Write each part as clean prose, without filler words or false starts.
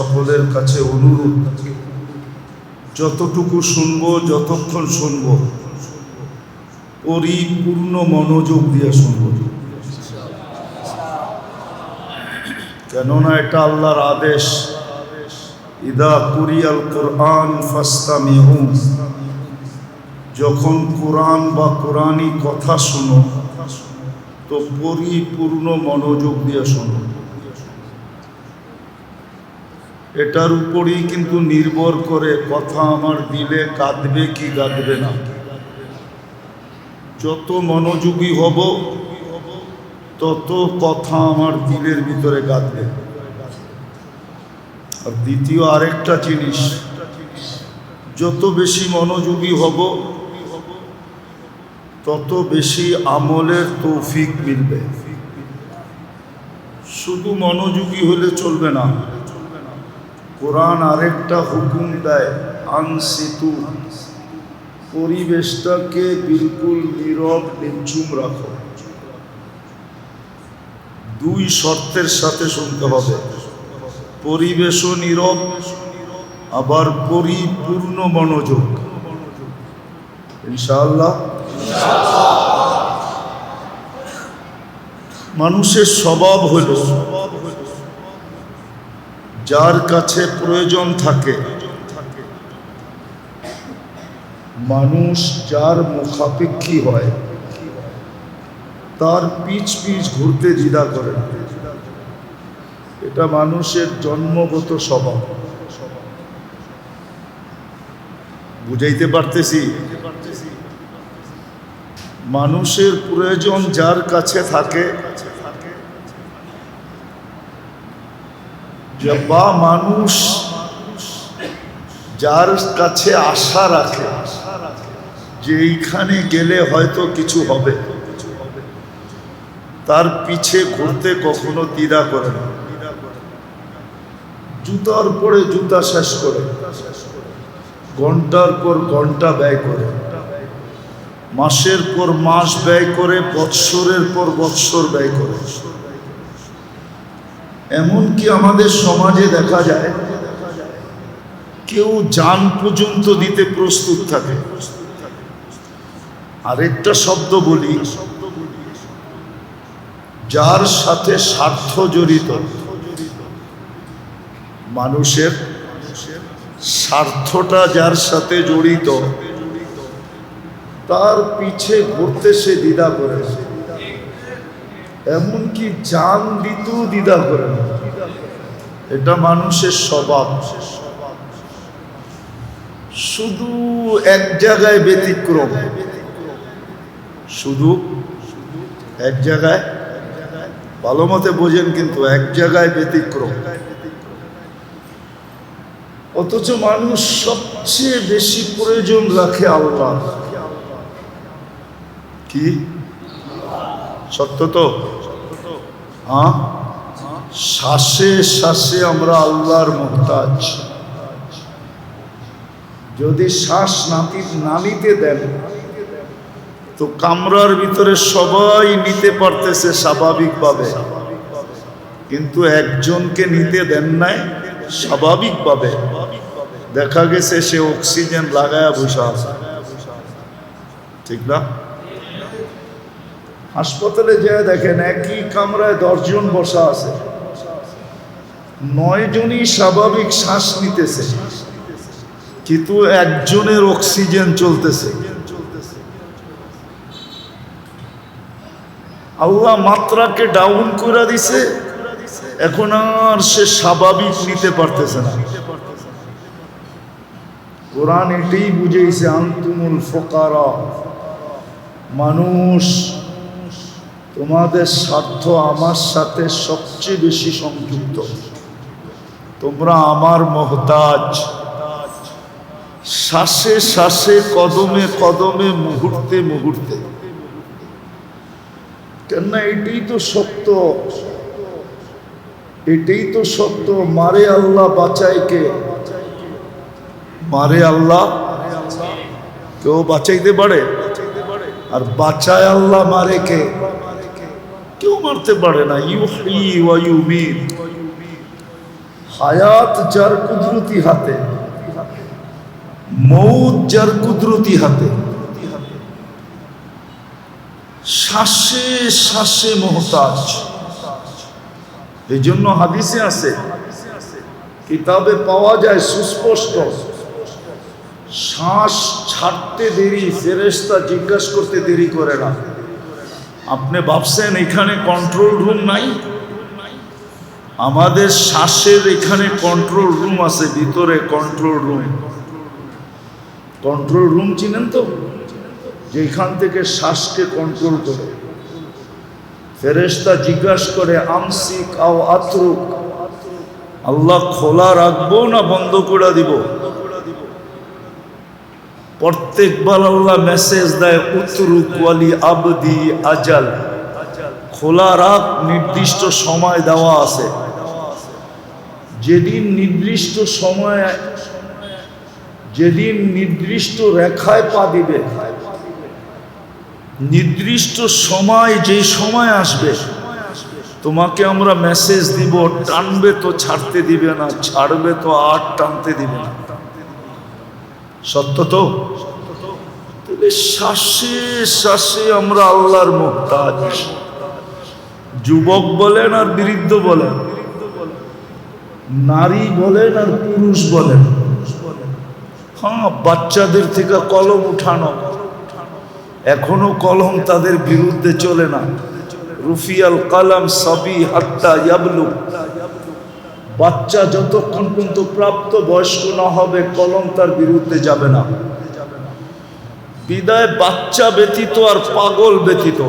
সকলের কাছে অনুরোধ, যতটুকু শুনবো, যতক্ষণ শুনবো, পরিপূর্ণ মনোযোগ দিয়ে শুনবো। কেননা এটা আল্লাহর আদেশ, ইদা কুরিয়াল কুরআন ফাসতামিউ, যখন কোরআন বা কোরআনী কথা শুনো তো পরিপূর্ণ মনোযোগ দিয়ে শোনো। এটার উপরেই কিন্তু নির্ভর করে কথা আমার দিলে গাঁথবে কি গাঁথবে না। যত মনোযোগী হব তত কথা আমার দিলের ভিতরে গাঁথবে। আর দ্বিতীয় আরেকটা জিনিস, যত বেশি মনোযোগী হব তত বেশি আমলের তৌফিক মিলবে। শুধু মনোযোগী হলে চলবে না। কোরআন আরেকটা হুকুম দেয়, আনসিতু, পরিবেশটাকে বিলকুল নীরব নিঝুম রাখো। দুই শর্তের সাথে শুনতে হবে, পরিবেশও নীরব, আবার পরিপূর্ণ মনোযোগ। ইনশাআল্লাহ। মানুষের স্বভাব হলো, যার কাছে প্রয়োজন থাকে, মানুষ যার মুখাপেক্ষী হয় তার পিছ ঘুরতে দ্বিধা করে। এটা মানুষের জন্মগত স্বভাব। বুঝাইতে পারতেছি? মানুষের প্রয়োজন যার কাছে থাকে, বা মানুষ যার কাছে আশা রাখে যে এইখানে গেলে হয়তো কিছু হবে, তার পিছে ঘুরতে কখনো দ্বিধা করে না। জুতার পরে জুতা শেষ করে, ঘন্টার পর ঘন্টা ব্যয় করে, মাসের পর মাস ব্যয় করে, বৎসরের পর বৎসর ব্যয় করে। এমনকি আমাদের সমাজে দেখা যায় কেউ জান পর্যন্ত দিতে প্রস্তুত থাকে। আরেকটা শব্দ বলি, যার সাথে স্বার্থ জড়িত, মানুষের স্বার্থটা যার সাথে জড়িত, তার পিছে ঘুরতে সে দ্বিধা করে না। এমনকি জান দিতেও দ্বিধা করে না। এটা মানুষের স্বভাব। শুধু এক জায়গায় ব্যতিক্রম, শুধু এক জায়গায়, ভালো মতে বোঝেন কিন্তু, এক জায়গায় ব্যতিক্রম। অথচ মানুষ সবচেয়ে বেশি প্রয়োজন রাখে আল্লাহ। কি সত্য তো? হ্যাঁ, শ্বাসে শ্বাসে আমরা আল্লাহর মুহতাজ। যদি শ্বাস না নিতে দেন তো কামরার ভিতরে সবাই নিতে পারতেছে স্বাভাবিকভাবে, কিন্তু একজনকে নিতে দেন নাই স্বাভাবিকভাবে। দেখা গেছে সে অক্সিজেন লাগায়া বসে আছে, ঠিক না? হাসপাতালে যায় দেখেন একই কামরায় 10 জন বসা আছে, 9 জনই স্বাভাবিক শ্বাস নিতেছে, কিন্তু একজনের অক্সিজেন চলতেছে। আল্লাহ মাত্রাকে ডাউন করে দিছে, এখন আর সে স্বাভাবিক নিতে পারতেছে না। কোরআন এটাই বুঝাইছে, আনতুমুল ফুকারা, মানুষ তোমাদের স্বার্থ আমার সাথে সবচেয়ে বেশি সংযুক্ত, তোমরা আমার মুহতাজ। শ্বাসে শ্বাসে, কদমে কদমে, মুহূর্তে মুহূর্তে। কেননা এটাই তো সত্য, এটাই তো সত্য। মারে আল্লাহ, বাঁচায় কে? মারে আল্লাহ, কেউ বাঁচাইতে পারে? আর বাঁচায় আল্লাহ, মারে কে? কেউ মারতে পারে না। ইউহয়ী ওয়া ইউমীত, হায়াত যার কুদরতি হাতে, মৌত যার কুদরতি হাতে, শ্বাসে শ্বাসে মোহতাজ। এই জন্য হাদিসে আছে, কিতাবে পাওয়া যায় সুস্পষ্ট, শ্বাস ছাড়তে দেরি ফেরেশতা জিজ্ঞাসা করতে দেরি করে না। আপনি ভাবছেন এখানে কন্ট্রোল রুম নাই? আমাদের শ্বাসের এখানে কন্ট্রোল রুম আছে, ভিতরে কন্ট্রোল রুম। কন্ট্রোল রুম চিনেন তো, যেখান থেকে শ্বাসকে কন্ট্রোল করে। ফেরেশতা জিজ্ঞাসা করে আমসিক আও আতরুক, আল্লাহ খোলা রাখবো না বন্ধ করে দিব? প্রত্যেকবার আল্লাহ মেসেজ দেয় উতরুক ওয়ালি আবদি আজাল, খোলা রাখ, নির্দিষ্ট সময় দেওয়া আছে। যেদিন নির্দিষ্ট সময়, যেদিন নির্দিষ্ট রেখায় পা দিবে, নির্দিষ্ট সময় যে সময় আসবে, তোমাকে আমরা মেসেজ দিব, টানবে তো ছাড়তে দিবে না, ছাড়বে তো আর টানতে দিবে না। সত্য তো? তবে শ্বাসে শ্বাসে আমরা আল্লাহর মুহতাজ। যুবক বলেন আর বৃদ্ধ বলেন, নারী বলেন আর পুরুষ বলেন, হ্যাঁ, বাচ্চাদের থেকে কলম উঠানো, এখনো কলম তাদের বিরুদ্ধে চলে না। রুফিয়াল কালাম সাবি হাত্তা ইয়াবলু, বাচ্চা যতক্ষণ পর্যন্ত প্রাপ্ত বয়স্ক না হবে কলম তার বিরুদ্ধে যাবে না। বিদায় বাচ্চা ব্যতীত আর পাগল ব্যতীত,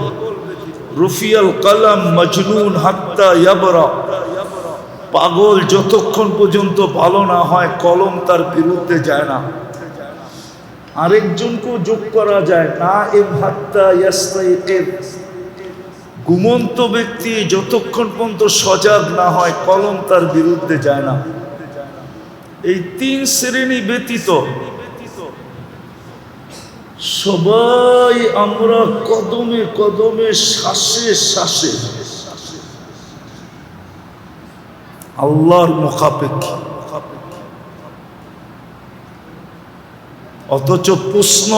রুফিয়াল কালাম মজনুন হাত্তা ইয়াবরা, পাগল যতক্ষণ পর্যন্ত ভালো না হয় কলম তার বিরুদ্ধে যায় না। আরেকজনকেও যোগ করা যায় না, এম হাত্তা ইয়াস্তাইকিদ, ঘুমন্ত ব্যক্তি যতক্ষণ পর্যন্ত সজাগ না হয় কলম তার বিরুদ্ধে যায় না। এই তিন শ্রেণী ব্যতীত সবাই আমরা কদমে কদমে শ্বাসে শ্বাসে আল্লাহর মুখাপেক্ষী। অথচ প্রশ্ন,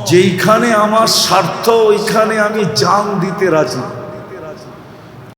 যেইখানে আমার স্বার্থ ওইখানে আমি জান দিতে রাজি।